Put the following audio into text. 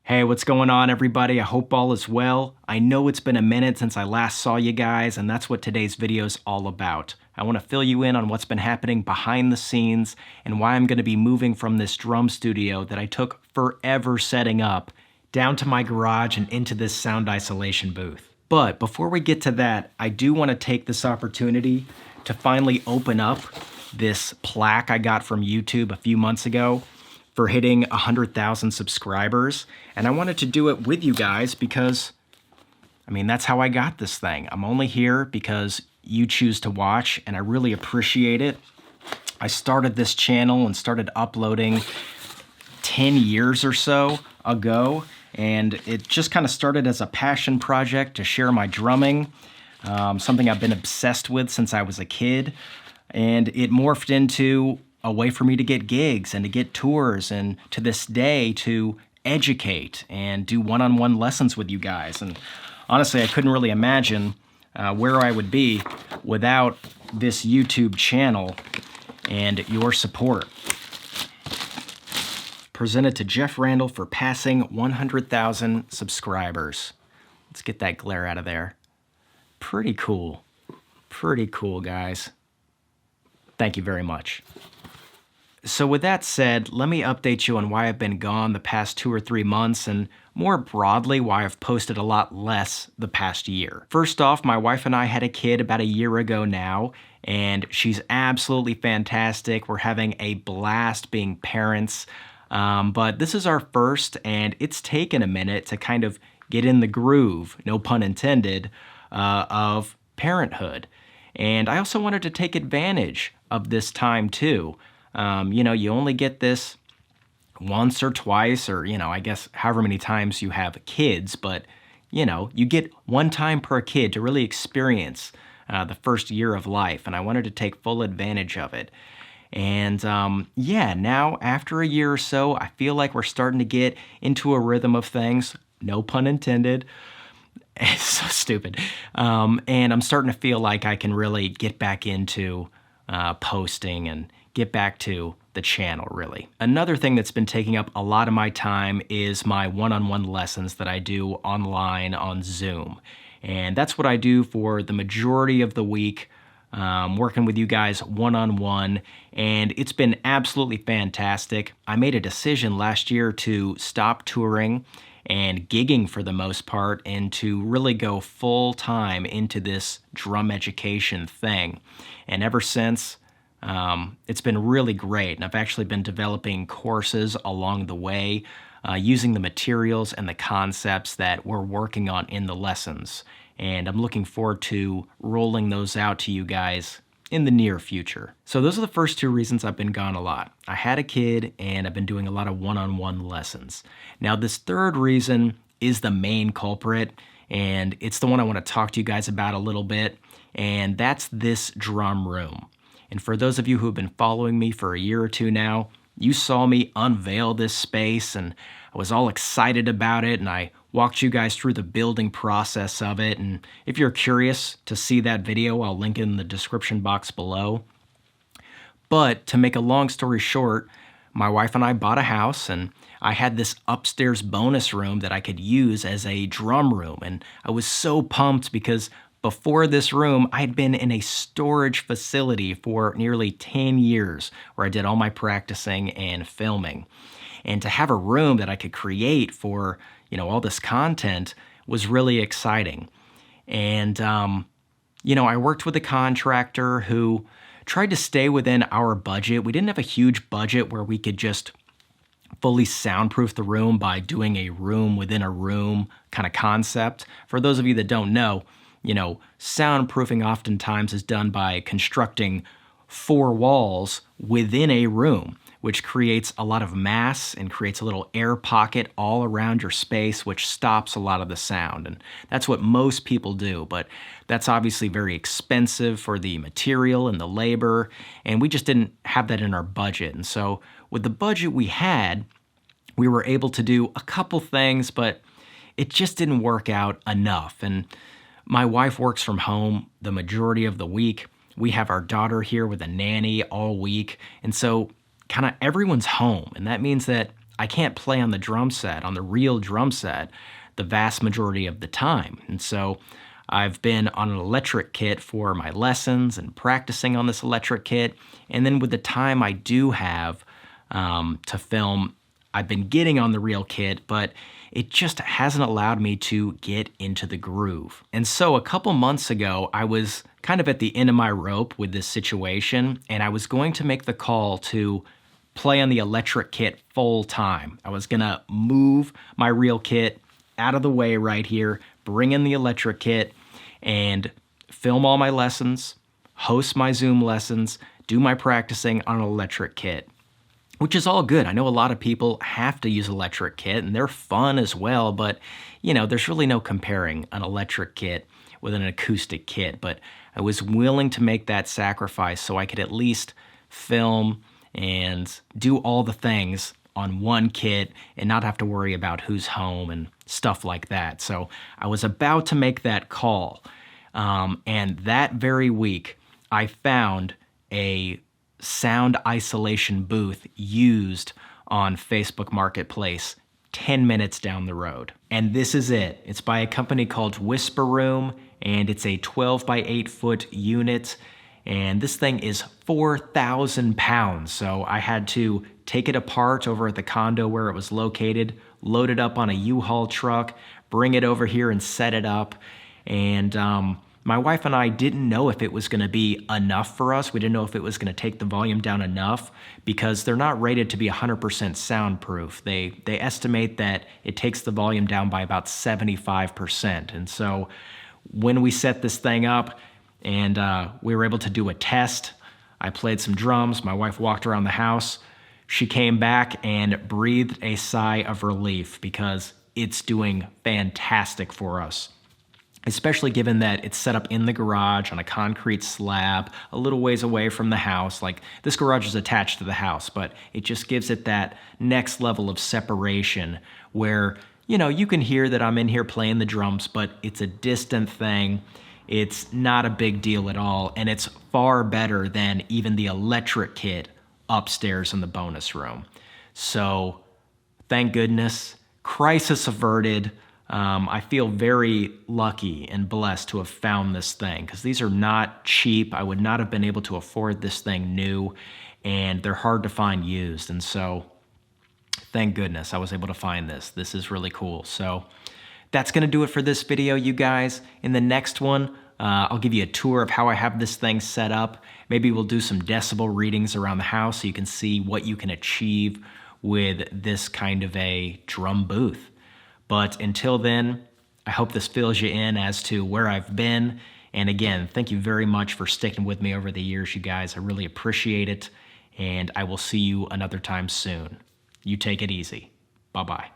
Hey, what's going on, everybody? I hope all is well. I know it's been a minute since I last saw you guys, and that's what today's video is all about. I want to fill you in on what's been happening behind the scenes and why I'm going to be moving from this drum studio that I took forever setting up down to my garage and into this sound isolation booth. But before we get to that, I do want to take this opportunity to finally open up this plaque I got from YouTube a few months ago for hitting 100,000 subscribers. And I wanted to do it with you guys because, that's how I got this thing. I'm only here because you choose to watch, and I really appreciate it. I started this channel and started uploading 10 years or so ago, and it just kind of started as a passion project to share my drumming, something I've been obsessed with since I was a kid, and it morphed into a way for me to get gigs and to get tours, and to this day to educate and do one-on-one lessons with you guys. And honestly, I couldn't really imagine where I would be without this YouTube channel and your support. Presented to Jeff Randall for passing 100,000 subscribers. Let's get that glare out of there. Pretty cool. Pretty cool, guys. Thank you very much. So with that said, let me update you on why I've been gone the past 2 or 3 months, and more broadly, why I've posted a lot less the past year. First off, my wife and I had a kid about a year ago now, and she's absolutely fantastic. We're having a blast being parents, but this is our first, and it's taken a minute to kind of get in the groove, no pun intended, of parenthood. And I also wanted to take advantage of this time too. You only get this once or twice, or, I guess however many times you have kids, but, you get one time per kid to really experience the first year of life, and I wanted to take full advantage of it. And, now after a year or so, I feel like we're starting to get into a rhythm of things, no pun intended. It's so stupid. And I'm starting to feel like I can really get back into posting and get back to the channel, really. Another thing that's been taking up a lot of my time is my one-on-one lessons that I do online on Zoom. And that's what I do for the majority of the week, working with you guys one-on-one, and it's been absolutely fantastic. I made a decision last year to stop touring and gigging for the most part, and to really go full-time into this drum education thing. And ever since, it's been really great, and I've actually been developing courses along the way, using the materials and the concepts that we're working on in the lessons. And I'm looking forward to rolling those out to you guys in the near future. So those are the first 2 reasons I've been gone a lot. I had a kid, and I've been doing a lot of one-on-one lessons. Now this third reason is the main culprit, and it's the one I want to talk to you guys about a little bit, and that's this drum room. And for those of you who have been following me for a year or 2 now, you saw me unveil this space, and I was all excited about it, and I walked you guys through the building process of it. And if you're curious to see that video, I'll link it in the description box below. But to make a long story short, my wife and I bought a house, and I had this upstairs bonus room that I could use as a drum room. And I was so pumped because before this room, I'd been in a storage facility for nearly 10 years where I did all my practicing and filming. And to have a room that I could create for, all this content was really exciting. And, I worked with a contractor who tried to stay within our budget. We didn't have a huge budget where we could just fully soundproof the room by doing a room within a room kind of concept. For those of you that don't know, soundproofing oftentimes is done by constructing 4 walls within a room, which creates a lot of mass and creates a little air pocket all around your space, which stops a lot of the sound. And that's what most people do, but that's obviously very expensive for the material and the labor, and we just didn't have that in our budget. And so with the budget we had, we were able to do a couple things, but it just didn't work out enough. And my wife works from home the majority of the week. We have our daughter here with a nanny all week, and so kind of everyone's home, and that means that I can't play on the drum set, on the real drum set, the vast majority of the time. And so I've been on an electric kit for my lessons and practicing on this electric kit. And then with the time I do have to film, I've been getting on the real kit, but it just hasn't allowed me to get into the groove. And so a couple months ago, I was kind of at the end of my rope with this situation, and I was going to make the call to play on the electric kit full time. I was gonna move my real kit out of the way right here, bring in the electric kit, and film all my lessons, host my Zoom lessons, do my practicing on an electric kit, which is all good. I know a lot of people have to use electric kit, and they're fun as well, but there's really no comparing an electric kit with an acoustic kit. But I was willing to make that sacrifice so I could at least film and do all the things on one kit and not have to worry about who's home and stuff like that. So I was about to make that call. And that very week, I found a sound isolation booth used on Facebook Marketplace 10 minutes down the road. And this is it. It's by a company called Whisper Room, and it's a 12 by 8 foot unit. And this thing is 4,000 pounds. So I had to take it apart over at the condo where it was located, load it up on a U-Haul truck, bring it over here and set it up. And my wife and I didn't know if it was gonna be enough for us. We didn't know if it was gonna take the volume down enough because they're not rated to be 100% soundproof. They estimate that it takes the volume down by about 75%. And so when we set this thing up, and we were able to do a test. I played some drums. My wife walked around the house. She came back and breathed a sigh of relief because it's doing fantastic for us, especially given that it's set up in the garage on a concrete slab, a little ways away from the house. Like, this garage is attached to the house, but it just gives it that next level of separation where, you can hear that I'm in here playing the drums, but it's a distant thing. It's not a big deal at all, and it's far better than even the electric kit upstairs in the bonus room. So, thank goodness, crisis averted. I feel very lucky and blessed to have found this thing because these are not cheap. I would not have been able to afford this thing new, and they're hard to find used. And so, thank goodness I was able to find this. This is really cool. So, that's gonna do it for this video, you guys. In the next one, I'll give you a tour of how I have this thing set up. Maybe we'll do some decibel readings around the house so you can see what you can achieve with this kind of a drum booth. But until then, I hope this fills you in as to where I've been. And again, thank you very much for sticking with me over the years, you guys. I really appreciate it. And I will see you another time soon. You take it easy. Bye-bye.